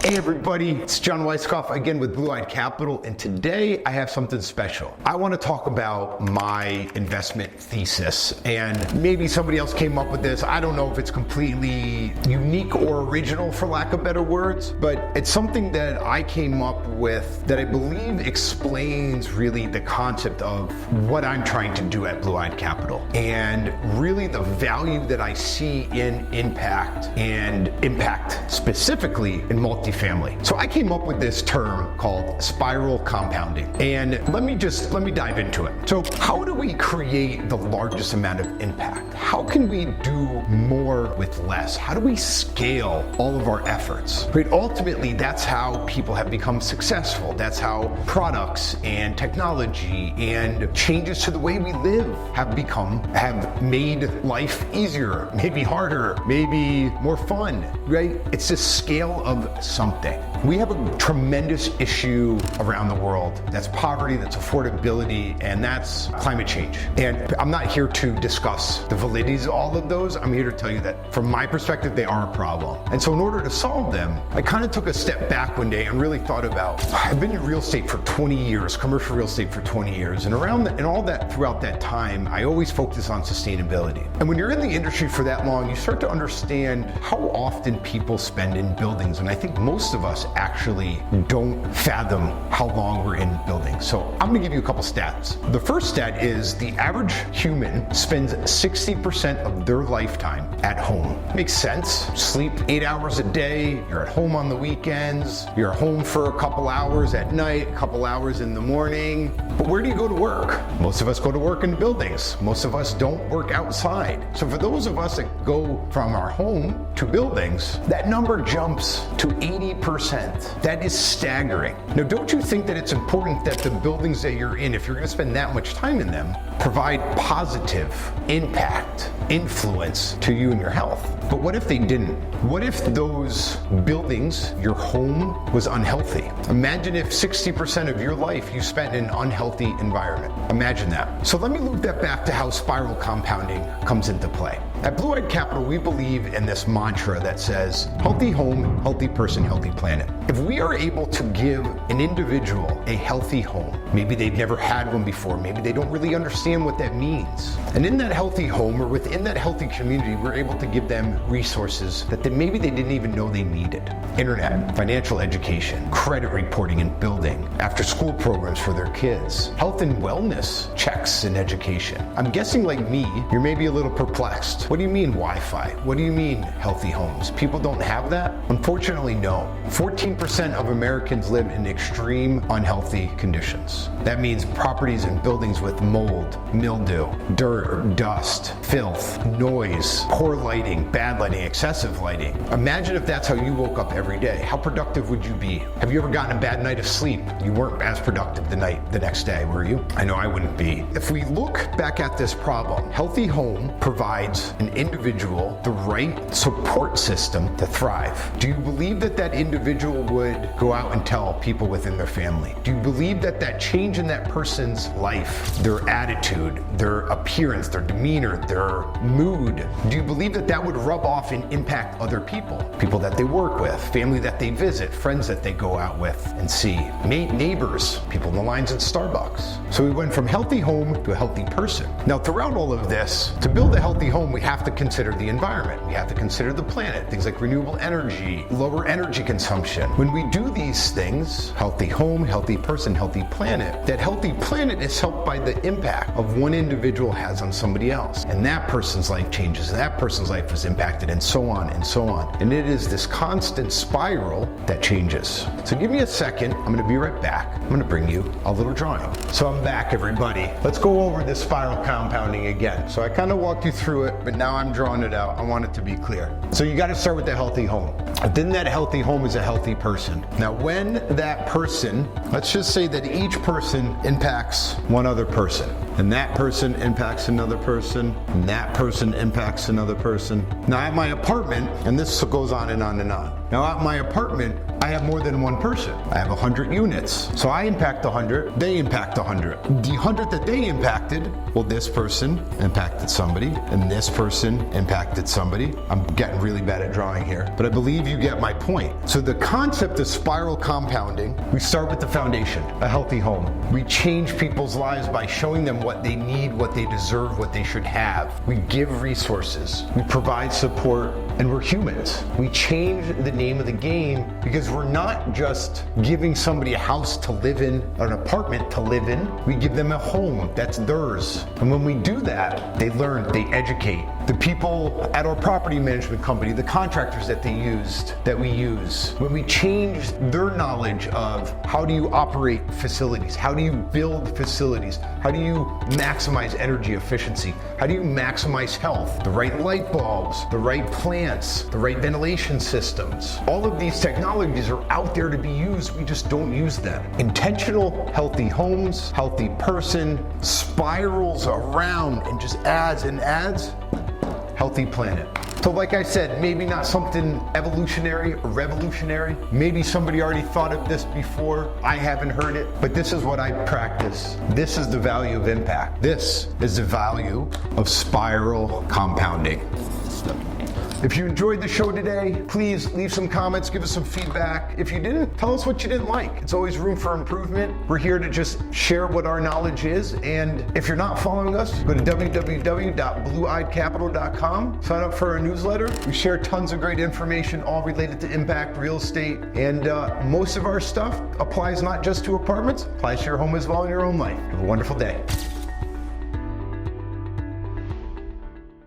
Hey everybody, it's John Weisskopf again with Blue Eyed Capital, and today I have something special. I want to talk about my investment thesis, and maybe somebody else came up with this. I don't know if it's completely unique or original, for lack of better words, but it's something that I came up with that I believe explains really the concept of what I'm trying to do at Blue Eyed Capital, and really the value that I see in impact, and impact specifically in multifamily. So I came up with this term called spiral compounding, and let me dive into it. So how do we create the largest amount of impact? How can we do more with less? How do we scale all of our efforts? Right? Ultimately, that's how people have become successful. That's how products and technology and changes to the way we live have made life easier, maybe harder, maybe more fun, right? It's the scale of something. We have a tremendous issue around the world. That's poverty, that's affordability, and that's climate change. And I'm not here to discuss the validities of all of those. I'm here to tell you that from my perspective, they are a problem. And so in order to solve them, I kind of took a step back one day and really thought about, I've been in real estate for 20 years, commercial real estate for 20 years. And throughout that time, I always focus on sustainability. And when you're in the industry for that long, you start to understand how often people spend in buildings. And I think most of us actually don't fathom how long we're in buildings. So I'm gonna give you a couple stats. The first stat is the average human spends 60% of their lifetime at home. Makes sense. Sleep 8 hours a day, you're at home on the weekends, you're home for a couple hours at night, a couple hours in the morning. But where do you go to work? Most of us go to work in buildings. Most of us don't work outside. So for those of us that go from our home to buildings, that number jumps to 80%. That is staggering. Now, don't you think that it's important that the buildings that you're in, if you're going to spend that much time in them, provide positive impact, influence to you and your health? But what if they didn't? What if those buildings, your home, was unhealthy? Imagine if 60% of your life you spent in an unhealthy environment. Imagine that. So let me loop that back to how spiral compounding comes into play. At Blue Eyed Capital, we believe in this mantra that says, healthy home, healthy person, healthy planet. If we are able to give an individual a healthy home, maybe they've never had one before, maybe they don't really understand what that means. And in that healthy home or within that healthy community, we're able to give them resources that maybe they didn't even know they needed. Internet, financial education, credit reporting and building, after school programs for their kids, health and wellness checks and education. I'm guessing like me, you're maybe a little perplexed. What do you mean Wi-Fi? What do you mean healthy homes? People don't have that? Unfortunately, no. 14% of Americans live in extreme unhealthy conditions. That means properties and buildings with mold, mildew, dirt, dust, filth, noise, poor lighting, bad lighting, excessive lighting. Imagine if that's how you woke up every day. How productive would you be? Have you ever gotten a bad night of sleep? You weren't as productive the next day, were you? I know I wouldn't be. If we look back at this problem, healthy home provides an individual the right support system to thrive. Do you believe that that individual would go out and tell people within their family? Do you believe that that change in that person's life, their attitude, their appearance, their demeanor, their mood, do you believe that that would rub off and impact other people? People that they work with, family that they visit, friends that they go out with and see, neighbors, people in the lines at Starbucks. So we went from healthy home to a healthy person. Now, throughout all of this, to build a healthy home, we have to consider the environment. We have to consider the planet, things like renewable energy, lower energy consumption. When we do these things, healthy home, healthy person, healthy planet, that healthy planet is helped by the impact of one individual has on somebody else. And that person's life changes, and that person's life is impacted, and so on and so on. And it is this constant spiral that changes. So give me a second, I'm gonna be right back. I'm gonna bring you a little drawing. So I'm back, everybody. Let's go over this spiral compounding again. So I kind of walked you through it, but now I'm drawing it out. I want it to be clear. So you gotta start with the healthy home. Within that healthy home is a healthy person. Now when that person, let's just say that each person impacts one other person. and that person impacts another person, and that person impacts another person. Now at my apartment, and this goes on and on and on. Now at my apartment, I have more than one person. I have 100 units. So I impact 100, they impact 100. The 100 that they impacted, well, this person impacted somebody, and this person impacted somebody. I'm getting really bad at drawing here, but I believe you get my point. So the concept of spiral compounding, we start with the foundation, a healthy home. We change people's lives by showing them what they need, what they deserve, what they should have. We give resources, we provide support, and we're humans. We change the name of the game because we're not just giving somebody a house to live in, or an apartment to live in. We give them a home that's theirs. And when we do that, they learn, they educate. The people at our property management company, the contractors that we use, when we change their knowledge of how do you operate facilities, how do you build facilities, how do you maximize energy efficiency, how do you maximize health, the right light bulbs, the right plants, the right ventilation systems. All of these technologies are out there to be used, we just don't use them. Intentional, healthy homes, healthy person, spirals around and just adds and adds, healthy planet. So like I said, maybe not something evolutionary or revolutionary. Maybe somebody already thought of this before. I haven't heard it, but this is what I practice. This is the value of impact. This is the value of spiral compounding. If you enjoyed the show today, please leave some comments, give us some feedback. If you didn't, tell us what you didn't like. It's always room for improvement. We're here to just share what our knowledge is. And if you're not following us, go to www.blueeyecapital.com. Sign up for our newsletter. We share tons of great information, all related to impact real estate. And most of our stuff applies not just to apartments, applies to your home as well in your own life. Have a wonderful day.